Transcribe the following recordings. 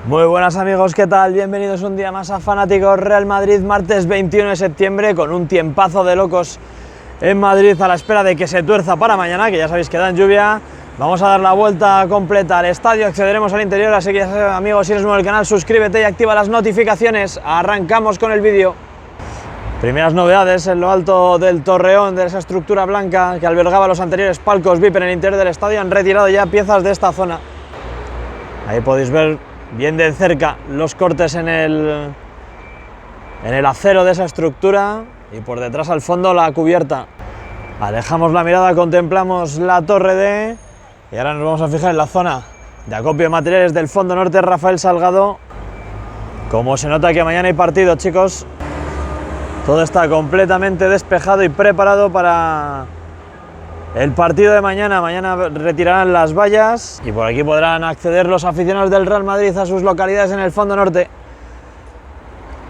Muy buenas amigos, ¿qué tal? Bienvenidos un día más a Fanáticos Real Madrid, martes 21 de septiembre, con un tiempazo de locos en Madrid a la espera de que se tuerza para mañana, que ya sabéis que da en lluvia. Vamos a dar la vuelta completa al estadio, accederemos al interior, así que ya sabes, amigos, si eres nuevo al canal, suscríbete y activa las notificaciones. Arrancamos con el vídeo. Primeras novedades en lo alto del torreón, de esa estructura blanca que albergaba los anteriores palcos VIP en el interior del estadio. Han retirado ya piezas de esta zona. Ahí podéis ver bien de cerca los cortes en el acero de esa estructura y por detrás al fondo la cubierta. Alejamos la mirada, contemplamos la torre D y ahora nos vamos a fijar en la zona de acopio de materiales del fondo norte. Rafael Salgado. Como se nota que mañana hay partido, chicos, todo está completamente despejado y preparado para el partido de mañana. Mañana retirarán las vallas y por aquí podrán acceder los aficionados del Real Madrid a sus localidades en el fondo norte.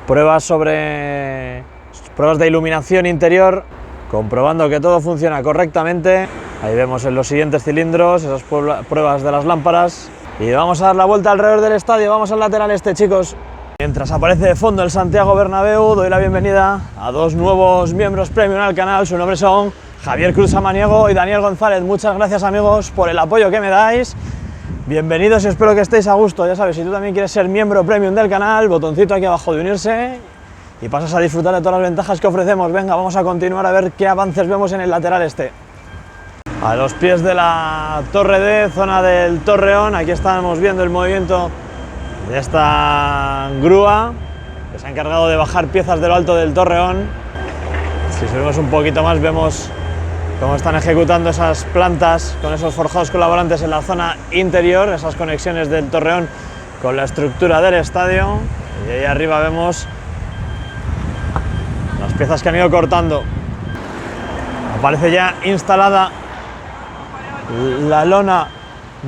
Pruebas de iluminación interior, comprobando que todo funciona correctamente. Ahí vemos en los siguientes cilindros esas pruebas de las lámparas. Y vamos a dar la vuelta alrededor del estadio, vamos al lateral este, chicos. Mientras aparece de fondo el Santiago Bernabéu, doy la bienvenida a dos nuevos miembros premium al canal. Sus nombres son Javier Cruz Samaniego y Daniel González. Muchas gracias, amigos, por el apoyo que me dais. Bienvenidos y espero que estéis a gusto. Ya sabes, si tú también quieres ser miembro premium del canal, botoncito aquí abajo de unirse y pasas a disfrutar de todas las ventajas que ofrecemos. Venga, vamos a continuar a ver qué avances vemos en el lateral este. A los pies de la torre D, zona del Torreón, aquí estamos viendo el movimiento de esta grúa que se ha encargado de bajar piezas de lo alto del Torreón. Si subimos un poquito más vemos cómo están ejecutando esas plantas con esos forjados colaborantes en la zona interior, esas conexiones del Torreón con la estructura del estadio. Y ahí arriba vemos las piezas que han ido cortando. Aparece ya instalada la lona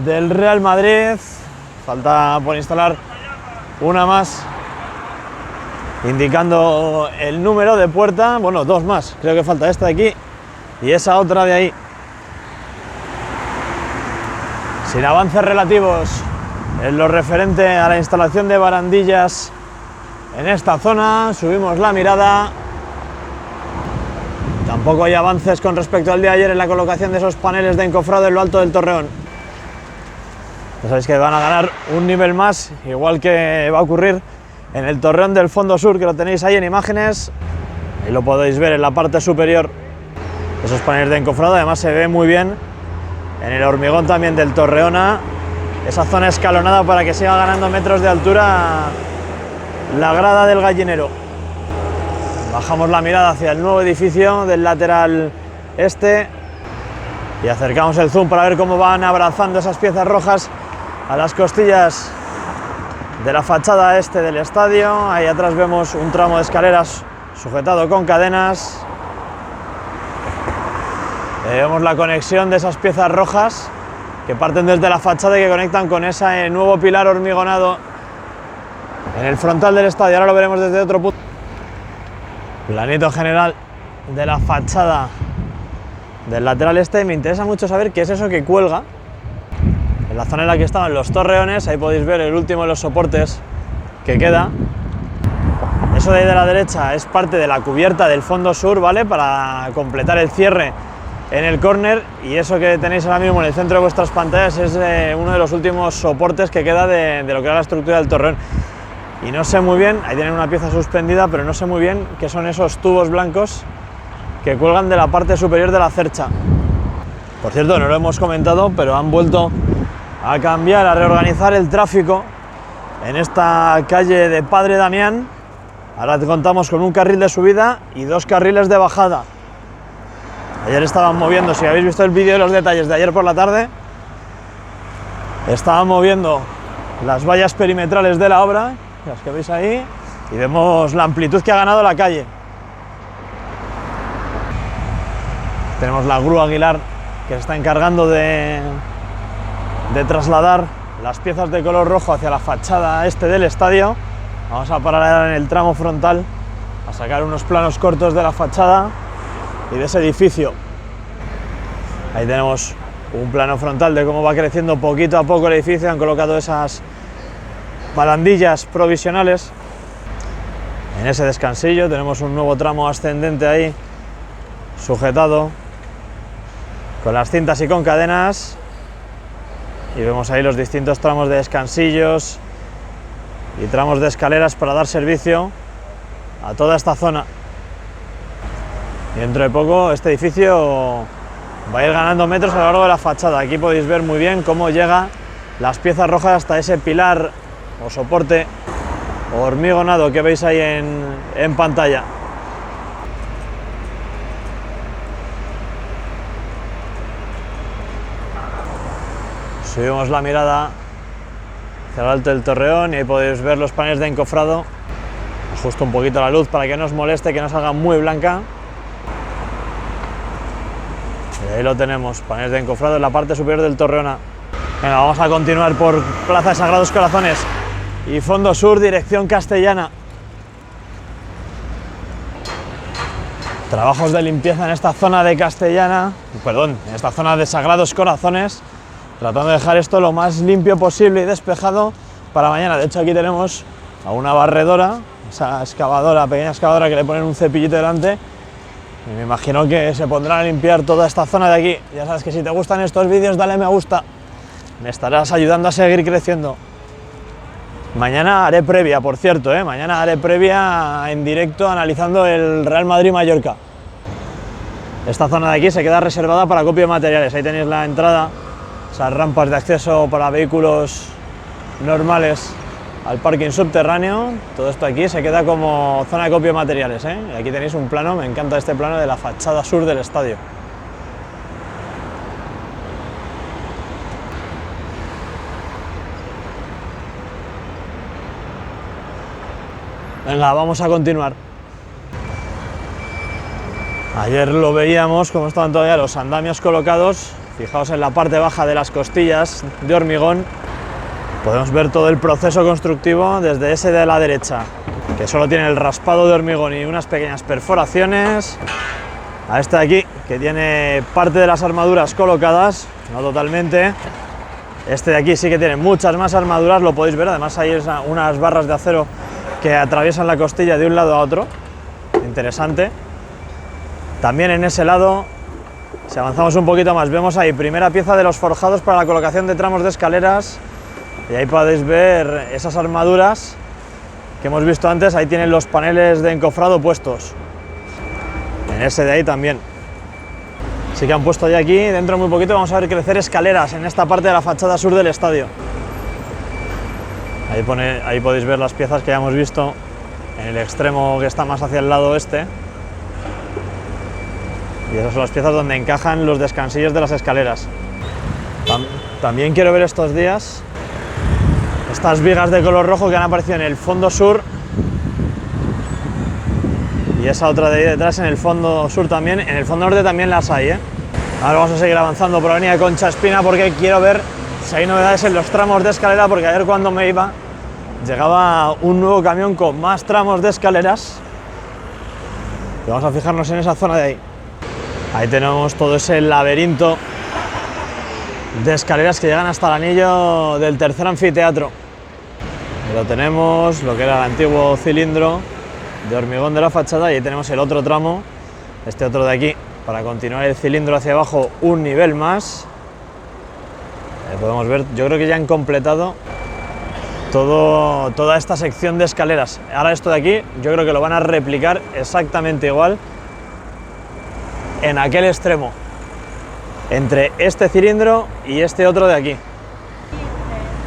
del Real Madrid. Falta por instalar una más, indicando el número de puerta. Bueno, dos más, creo que falta esta de aquí y esa otra de ahí. Sin avances relativos en lo referente a la instalación de barandillas en esta zona, subimos la mirada. Tampoco hay avances con respecto al día de ayer en la colocación de esos paneles de encofrado en lo alto del Torreón. Ya sabéis que van a ganar un nivel más, igual que va a ocurrir en el Torreón del fondo sur, que lo tenéis ahí en imágenes. Ahí lo podéis ver en la parte superior, esos paneles de encofrado. Además se ve muy bien en el hormigón también del Torreona, esa zona escalonada para que siga ganando metros de altura la grada del Gallinero. Bajamos la mirada hacia el nuevo edificio del lateral este y acercamos el zoom para ver cómo van abrazando esas piezas rojas a las costillas de la fachada este del estadio. Ahí atrás vemos un tramo de escaleras sujetado con cadenas. Vemos la conexión de esas piezas rojas que parten desde la fachada y que conectan con ese nuevo pilar hormigonado en el frontal del estadio. Ahora lo veremos desde otro punto. Planito general de la fachada del lateral este. Me interesa mucho saber qué es eso que cuelga en la zona en la que estaban los torreones. Ahí podéis ver el último de los soportes que queda. Eso de ahí de la derecha es parte de la cubierta del fondo sur, ¿vale? Para completar el cierre en el córner, y eso que tenéis ahora mismo en el centro de vuestras pantallas es uno de los últimos soportes que queda de lo que era la estructura del torreón. Y no sé muy bien, ahí tienen una pieza suspendida, pero no sé muy bien qué son esos tubos blancos que cuelgan de la parte superior de la cercha. Por cierto, no lo hemos comentado, pero han vuelto a cambiar, a reorganizar el tráfico en esta calle de Padre Damián. Ahora contamos con un carril de subida y dos carriles de bajada. Ayer estaban moviendo, si habéis visto el vídeo de los detalles de ayer por la tarde, estaban moviendo las vallas perimetrales de la obra, las que veis ahí, y vemos la amplitud que ha ganado la calle. Tenemos la grúa Aguilar que se está encargando de trasladar las piezas de color rojo hacia la fachada este del estadio. Vamos a parar ahora en el tramo frontal a sacar unos planos cortos de la fachada y de ese edificio. Ahí tenemos un plano frontal de cómo va creciendo poquito a poco el edificio. Han colocado esas barandillas provisionales. En ese descansillo tenemos un nuevo tramo ascendente ahí, sujetado con las cintas y con cadenas, y vemos ahí los distintos tramos de descansillos y tramos de escaleras para dar servicio a toda esta zona. Y dentro de poco este edificio va a ir ganando metros a lo largo de la fachada. Aquí podéis ver muy bien cómo llega las piezas rojas hasta ese pilar o soporte hormigonado que veis ahí en pantalla. Subimos la mirada hacia el alto del torreón y ahí podéis ver los paneles de encofrado. Ajusto un poquito la luz para que no os moleste, que no salga muy blanca. Y ahí lo tenemos, paneles de encofrado en la parte superior del torreón. Venga, vamos a continuar por Plaza de Sagrados Corazones y fondo sur, dirección Castellana. Trabajos de limpieza en esta zona de Castellana, perdón, en esta zona de Sagrados Corazones, tratando de dejar esto lo más limpio posible y despejado para mañana. De hecho, aquí tenemos a una barredora, esa excavadora, pequeña excavadora que le ponen un cepillito delante, y me imagino que se pondrán a limpiar toda esta zona de aquí. Ya sabes que si te gustan estos vídeos, dale me gusta, me estarás ayudando a seguir creciendo. Mañana haré previa, por cierto, mañana haré previa en directo analizando el Real Madrid-Mallorca. Esta zona de aquí se queda reservada para acopio de materiales. Ahí tenéis la entrada, esas rampas de acceso para vehículos normales al parking subterráneo. Todo esto aquí se queda como zona de acopio de materiales. Y aquí tenéis un plano, me encanta este plano de la fachada sur del estadio. Venga, vamos a continuar. Ayer lo veíamos como estaban todavía los andamios colocados. Fijaos en la parte baja de las costillas de hormigón. Podemos ver todo el proceso constructivo desde ese de la derecha, que solo tiene el raspado de hormigón y unas pequeñas perforaciones, a este de aquí, que tiene parte de las armaduras colocadas, no totalmente. Este de aquí sí que tiene muchas más armaduras, lo podéis ver, además hay unas barras de acero que atraviesan la costilla de un lado a otro, interesante. También en ese lado, si avanzamos un poquito más, vemos ahí primera pieza de los forjados para la colocación de tramos de escaleras, y ahí podéis ver esas armaduras que hemos visto antes. Ahí tienen los paneles de encofrado puestos, en ese de ahí también. Así que han puesto ya aquí, dentro de muy poquito vamos a ver crecer escaleras en esta parte de la fachada sur del estadio. Ahí podéis ver las piezas que ya hemos visto en el extremo que está más hacia el lado oeste. Y esas son las piezas donde encajan los descansillos de las escaleras. También quiero ver estos días estas vigas de color rojo que han aparecido en el fondo sur. Y esa otra de ahí detrás en el fondo sur también. En el fondo norte también las hay, Ahora vamos a seguir avanzando por la avenida Concha Espina porque quiero ver si hay novedades en los tramos de escalera, porque ayer cuando me iba llegaba un nuevo camión con más tramos de escaleras. Y vamos a fijarnos en esa zona de ahí. Ahí tenemos todo ese laberinto de escaleras que llegan hasta el anillo del tercer anfiteatro. Y lo tenemos, lo que era el antiguo cilindro de hormigón de la fachada, y ahí tenemos el otro tramo, este otro de aquí, para continuar el cilindro hacia abajo un nivel más. Podemos ver, yo creo que ya han completado toda esta sección de escaleras. Ahora esto de aquí, yo creo que lo van a replicar exactamente igual en aquel extremo, entre este cilindro y este otro de aquí.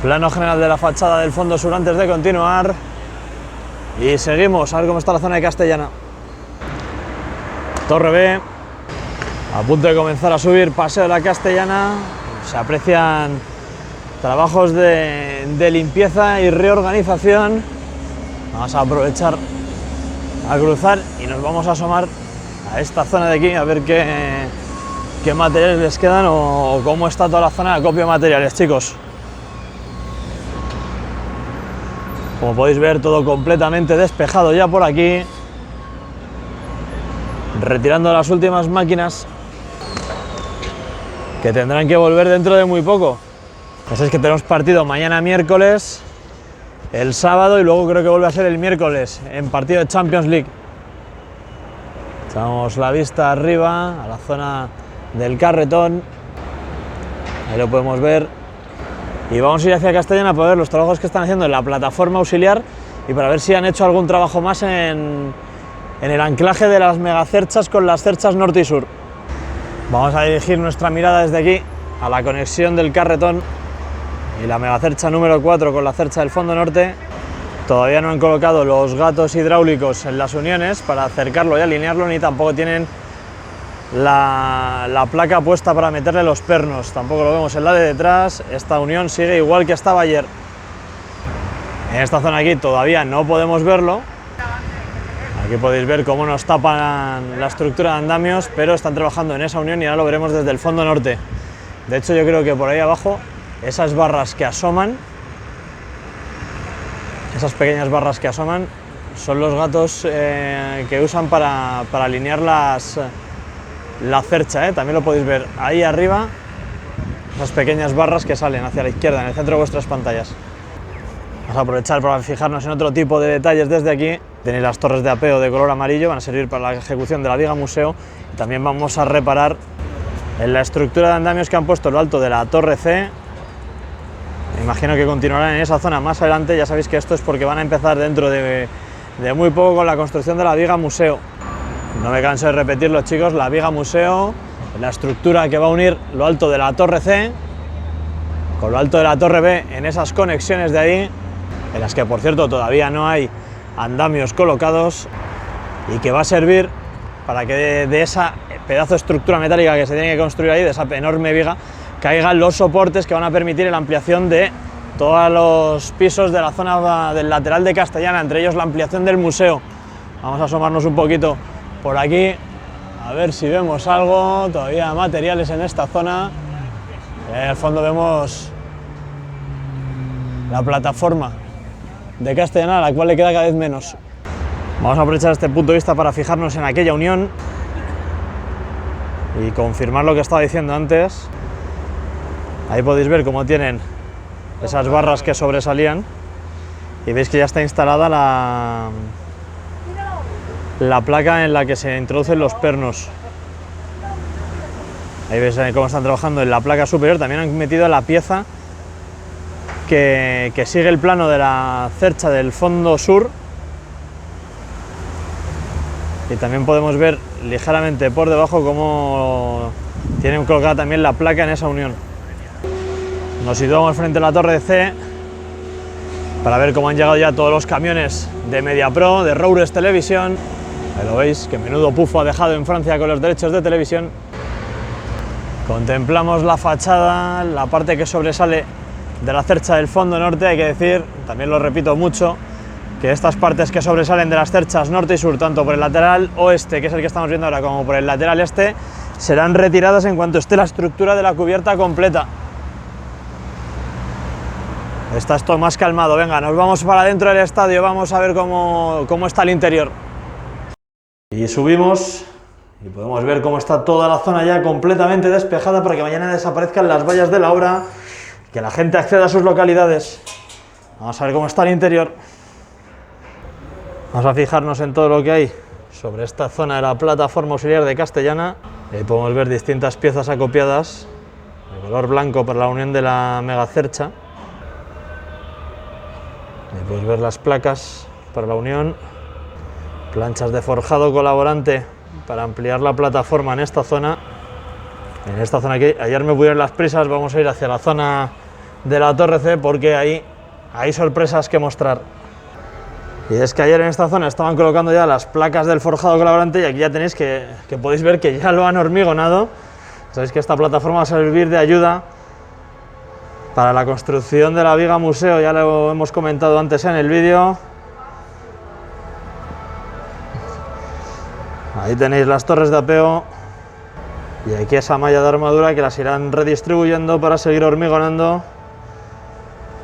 Plano general de la fachada del fondo sur antes de continuar. Y seguimos, a ver cómo está la zona de Castellana. Torre B, a punto de comenzar a subir Paseo de la Castellana. Se aprecian trabajos de limpieza y reorganización. Vamos a aprovechar a cruzar y nos vamos a asomar a esta zona de aquí a ver qué materiales les quedan o cómo está toda la zona de acopio de materiales, chicos. Como podéis ver, todo completamente despejado ya por aquí, retirando las últimas máquinas que tendrán que volver dentro de muy poco. Pues es que tenemos partido mañana miércoles el sábado y luego creo que vuelve a ser el miércoles en partido de Champions League. Echamos la vista arriba a la zona del carretón, ahí lo podemos ver, y vamos a ir hacia Castellana para ver los trabajos que están haciendo en la plataforma auxiliar y para ver si han hecho algún trabajo más en el anclaje de las megacerchas con las cerchas norte y sur. Vamos a dirigir nuestra mirada desde aquí a la conexión del carretón y la megacercha número 4 con la cercha del fondo norte. Todavía no han colocado los gatos hidráulicos en las uniones para acercarlo y alinearlo, ni tampoco tienen la placa puesta para meterle los pernos. Tampoco lo vemos en la de detrás. Esta unión sigue igual que estaba ayer. En esta zona aquí todavía no podemos verlo. Aquí podéis ver cómo nos tapan la estructura de andamios, pero están trabajando en esa unión y ahora lo veremos desde el fondo norte. De hecho, yo creo que por ahí abajo, esas barras que asoman, esas pequeñas barras que asoman, son los gatos que usan para alinear la cercha, también lo podéis ver ahí arriba, esas pequeñas barras que salen hacia la izquierda, en el centro de vuestras pantallas. Vamos a aprovechar para fijarnos en otro tipo de detalles desde aquí. Tenéis las torres de apeo de color amarillo, van a servir para la ejecución de la viga museo. Y también vamos a reparar en la estructura de andamios que han puesto en lo alto de la torre C. Me imagino que continuarán en esa zona más adelante. Ya sabéis que esto es porque van a empezar dentro de muy poco con la construcción de la viga museo. No me canso de repetirlo, chicos, la viga museo, la estructura que va a unir lo alto de la torre C con lo alto de la torre B en esas conexiones de ahí, en las que por cierto todavía no hay andamios colocados, y que va a servir para que de esa pedazo de estructura metálica que se tiene que construir ahí, de esa enorme viga, caigan los soportes que van a permitir la ampliación de todos los pisos de la zona del lateral de Castellana, entre ellos la ampliación del museo. Vamos a asomarnos un poquito por aquí a ver si vemos algo, todavía materiales en esta zona. En el fondo vemos la plataforma de Castellana, a la cual le queda cada vez menos. Vamos a aprovechar este punto de vista para fijarnos en aquella unión y confirmar lo que estaba diciendo antes. Ahí podéis ver cómo tienen esas barras que sobresalían y veis que ya está instalada la placa en la que se introducen los pernos. Ahí veis cómo están trabajando en la placa superior. También han metido la pieza que sigue el plano de la cercha del fondo sur, y también podemos ver ligeramente por debajo cómo tienen colocada también la placa en esa unión. Nos situamos frente a la torre C para ver cómo han llegado ya todos los camiones de MediaPro, de Roures Televisión. Ahí lo veis, que menudo pufo ha dejado en Francia con los derechos de televisión. Contemplamos la fachada, la parte que sobresale de la cercha del fondo norte. Hay que decir, también lo repito mucho, que estas partes que sobresalen de las cerchas norte y sur, tanto por el lateral oeste, que es el que estamos viendo ahora, como por el lateral este, serán retiradas en cuanto esté la estructura de la cubierta completa. Está esto más calmado. Venga, nos vamos para dentro del estadio, vamos a ver cómo está el interior. Y subimos y podemos ver cómo está toda la zona ya completamente despejada para que mañana desaparezcan las vallas de la obra, que la gente acceda a sus localidades. Vamos a ver cómo está el interior. Vamos a fijarnos en todo lo que hay sobre esta zona de la plataforma auxiliar de Castellana. Ahí podemos ver distintas piezas acopiadas de color blanco para la unión de la megacercha. Ahí podéis ver las placas para la unión, planchas de forjado colaborante para ampliar la plataforma en esta zona. En esta zona aquí, ayer me pudieron las prisas, vamos a ir hacia la zona de la torre C porque ahí hay sorpresas que mostrar. Y es que ayer en esta zona estaban colocando ya las placas del forjado colaborante y aquí ya tenéis que podéis ver que ya lo han hormigonado. Sabéis que esta plataforma va a servir de ayuda para la construcción de la viga museo, ya lo hemos comentado antes en el vídeo. Ahí tenéis las torres de apeo y aquí esa malla de armadura que las irán redistribuyendo para seguir hormigonando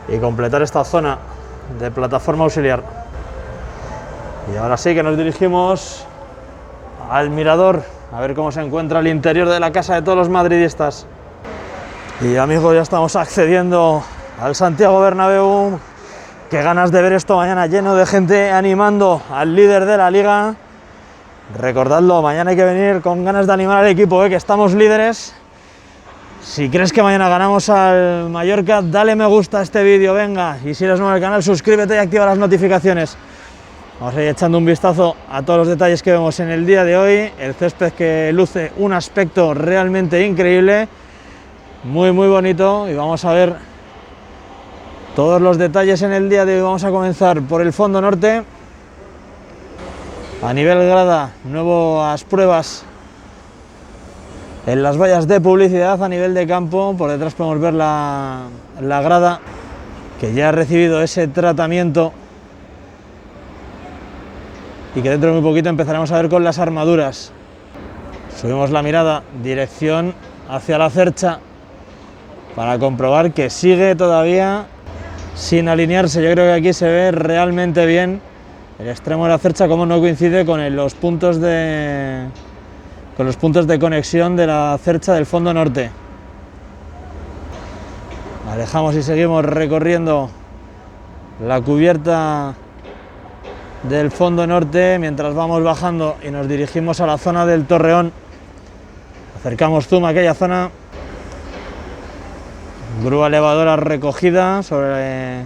y completar esta zona de plataforma auxiliar. Y ahora sí que nos dirigimos al mirador a ver cómo se encuentra el interior de la casa de todos los madridistas. Y amigos, ya estamos accediendo al Santiago Bernabéu Qué ganas de ver esto mañana lleno de gente animando al líder de la liga. Recordadlo, mañana hay que venir con ganas de animar al equipo, que estamos líderes. Si crees que mañana ganamos al Mallorca, dale me gusta a este vídeo, venga. Y si eres nuevo al canal, suscríbete y activa las notificaciones. Vamos a ir echando un vistazo a todos los detalles que vemos en el día de hoy. El césped que luce un aspecto realmente increíble, muy bonito, y vamos a ver todos los detalles en el día de hoy. Vamos a comenzar por el fondo norte. A nivel grada, nuevas pruebas en las vallas de publicidad. A nivel de campo, por detrás podemos ver la grada que ya ha recibido ese tratamiento y que dentro de muy poquito empezaremos a ver con las armaduras. Subimos la mirada, dirección hacia la cercha, para comprobar que sigue todavía sin alinearse. Yo creo que aquí se ve realmente bien el extremo de la cercha, como no coincide con los puntos de conexión de la cercha del fondo norte. Alejamos y seguimos recorriendo la cubierta del fondo norte mientras vamos bajando y nos dirigimos a la zona del Torreón. Acercamos zoom a aquella zona. Grúa elevadora recogida sobre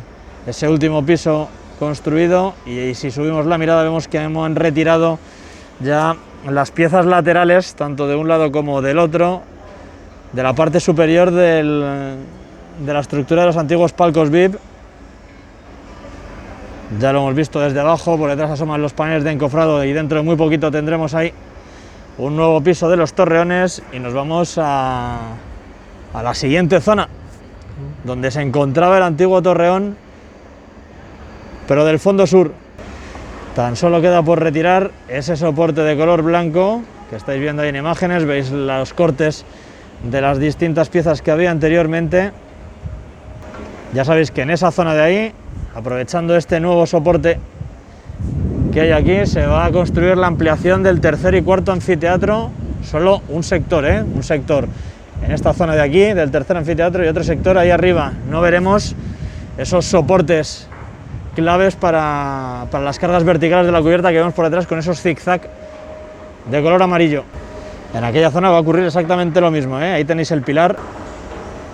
ese último piso construido, y si subimos la mirada vemos que hemos retirado ya las piezas laterales, tanto de un lado como del otro, de la parte superior de la estructura de los antiguos palcos VIP. Ya lo hemos visto desde abajo, por detrás asoman los paneles de encofrado y dentro de muy poquito tendremos ahí un nuevo piso de los torreones, y nos vamos a la siguiente zona, donde se encontraba el antiguo torreón, pero del fondo sur. Tan solo queda por retirar ese soporte de color blanco que estáis viendo ahí en imágenes. Veis los cortes de las distintas piezas que había anteriormente. Ya sabéis que en esa zona de ahí, aprovechando este nuevo soporte que hay aquí, se va a construir la ampliación del tercer y cuarto anfiteatro. Solo un sector, un sector en esta zona de aquí, del tercer anfiteatro, y otro sector ahí arriba. No veremos esos soportes claves para las cargas verticales de la cubierta que vemos por detrás, con esos zigzag de color amarillo. En aquella zona va a ocurrir exactamente lo mismo, Ahí tenéis el pilar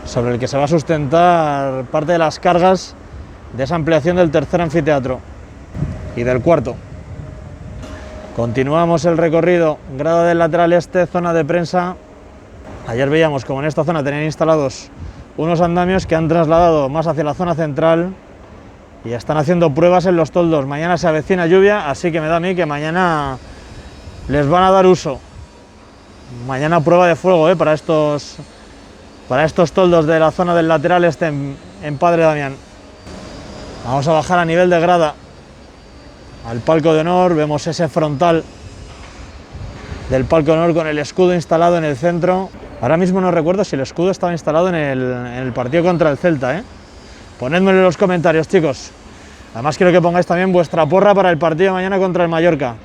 sobre el que se va a sustentar parte de las cargas de esa ampliación del tercer anfiteatro y del cuarto. Continuamos el recorrido, grada del lateral este, zona de prensa. Ayer veíamos como en esta zona tenían instalados unos andamios que han trasladado más hacia la zona central y están haciendo pruebas en los toldos. Mañana se avecina lluvia, así que me da a mí que mañana les van a dar uso. Mañana prueba de fuego para estos toldos de la zona del lateral este en Padre Damián. Vamos a bajar a nivel de grada al palco de honor. Vemos ese frontal del palco de honor con el escudo instalado en el centro. Ahora mismo no recuerdo si el escudo estaba instalado en el partido contra el Celta, Ponedmelo en los comentarios, chicos. Además quiero que pongáis también vuestra porra para el partido de mañana contra el Mallorca.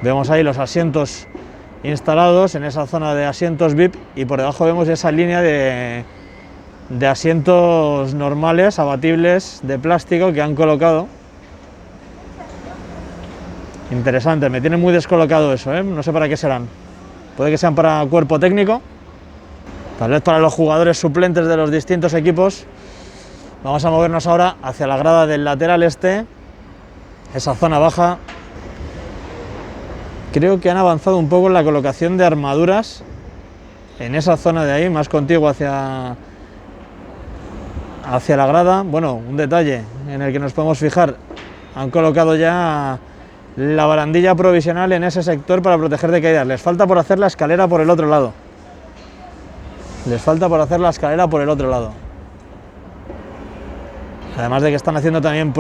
Vemos ahí los asientos instalados en esa zona de asientos VIP, y por debajo vemos esa línea de asientos normales, abatibles, de plástico, que han colocado. Interesante, me tiene muy descolocado eso, no sé para qué serán. Puede que sean para cuerpo técnico, tal vez para los jugadores suplentes de los distintos equipos. Vamos a movernos ahora hacia la grada del lateral este, esa zona baja. Creo que han avanzado un poco en la colocación de armaduras en esa zona de ahí, más contigua hacia la grada. Bueno, un detalle en el que nos podemos fijar: han colocado ya la barandilla provisional en ese sector para proteger de caídas. Les falta por hacer la escalera por el otro lado. Además de que están haciendo también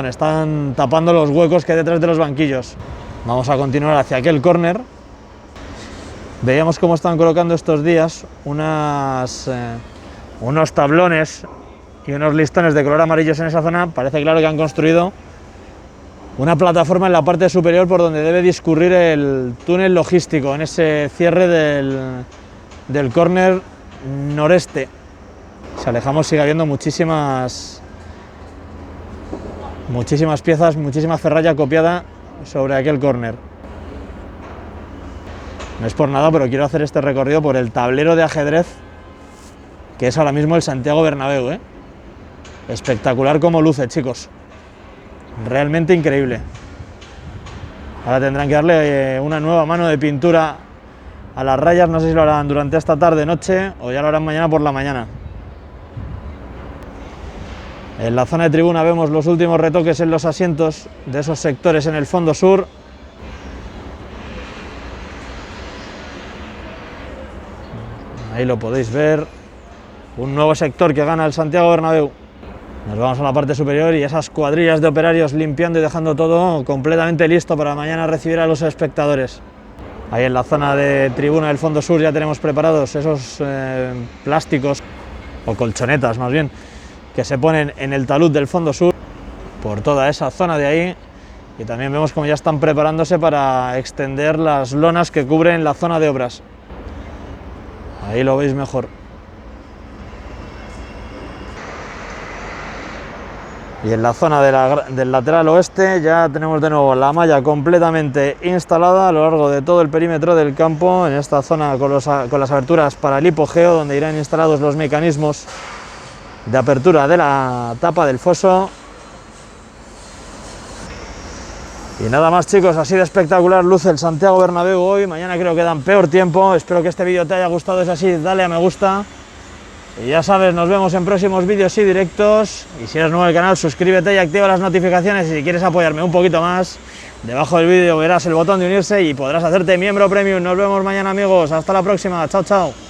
están tapando los huecos que hay detrás de los banquillos. Vamos a continuar hacia aquel córner. Veíamos cómo están colocando estos días unos tablones y unos listones de color amarillos en esa zona. Parece claro que han construido una plataforma en la parte superior por donde debe discurrir el túnel logístico, en ese cierre del córner noreste. Si alejamos sigue habiendo muchísimas piezas, muchísima ferralla copiada sobre aquel córner. No es por nada, pero quiero hacer este recorrido por el tablero de ajedrez que es ahora mismo el Santiago Bernabéu, ¿eh? Espectacular como luce, chicos. Realmente increíble. Ahora tendrán que darle una nueva mano de pintura a las rayas, no sé si lo harán durante esta tarde, noche o ya lo harán mañana por la mañana. En la zona de tribuna vemos los últimos retoques en los asientos de esos sectores en el fondo sur. Ahí lo podéis ver. Un nuevo sector que gana el Santiago Bernabéu. Nos vamos a la parte superior y esas cuadrillas de operarios limpiando y dejando todo completamente listo para mañana recibir a los espectadores. Ahí en la zona de tribuna del fondo sur ya tenemos preparados esos plásticos, o colchonetas más bien, que se ponen en el talud del fondo sur, por toda esa zona de ahí. Y también vemos como ya están preparándose para extender las lonas que cubren la zona de obras. Ahí lo veis mejor. Y en la zona del lateral oeste ya tenemos de nuevo la malla completamente instalada a lo largo de todo el perímetro del campo, en esta zona con las aberturas para el hipogeo, donde irán instalados los mecanismos de apertura de la tapa del foso. Y nada más, chicos, así de espectacular luce el Santiago Bernabéu hoy. Mañana creo que dan peor tiempo. Espero que este vídeo te haya gustado, es así, dale a me gusta. Y ya sabes, nos vemos en próximos vídeos y directos. Y si eres nuevo en el canal, suscríbete y activa las notificaciones. Y si quieres apoyarme un poquito más, debajo del vídeo verás el botón de unirse y podrás hacerte miembro premium. Nos vemos mañana, amigos. Hasta la próxima. Chao, chao.